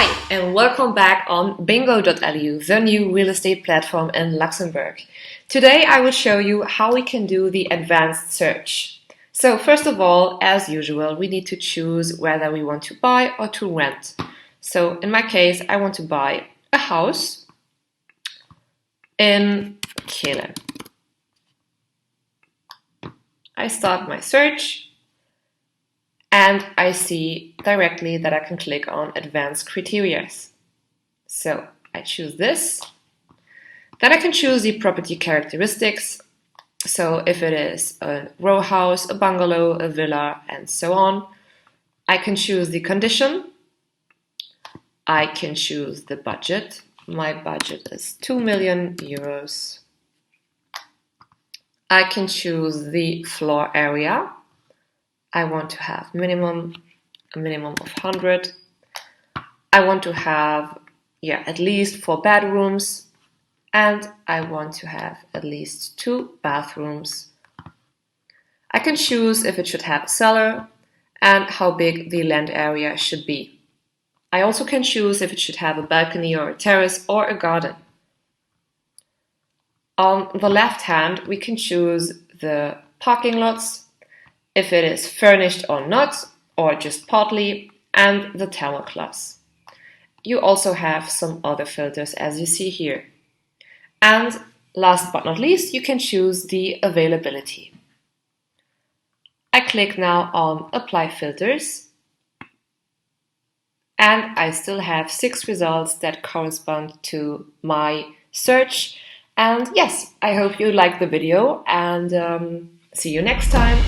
Hi, and welcome back on bingo.lu, the new real estate platform in Luxembourg. Today I will show you how we can do the advanced search. So first of all, as usual, we need to choose whether we want to buy or to rent. So in my case, I want to buy a house in Kehle. I start my search and I see directly that I can click on advanced criteria. So I choose this. Then I can choose the property characteristics. So if it is a row house, a bungalow, a villa, and so on. I can choose the condition. I can choose the budget. My budget is 2 million euros. I can choose the floor area. I want to have a minimum of 100. I want to have at least 4 bedrooms, and I want to have at least 2 bathrooms. I can choose if it should have a cellar and how big the land area should be. I also can choose if it should have a balcony or a terrace or a garden. On the left hand, we can choose the parking lots, if it is furnished or not, or just partly, and the tower class. You also have some other filters as you see here. And last but not least, you can choose the availability. I click now on Apply Filters, and I still have 6 results that correspond to my search. And yes, I hope you liked the video, and see you next time.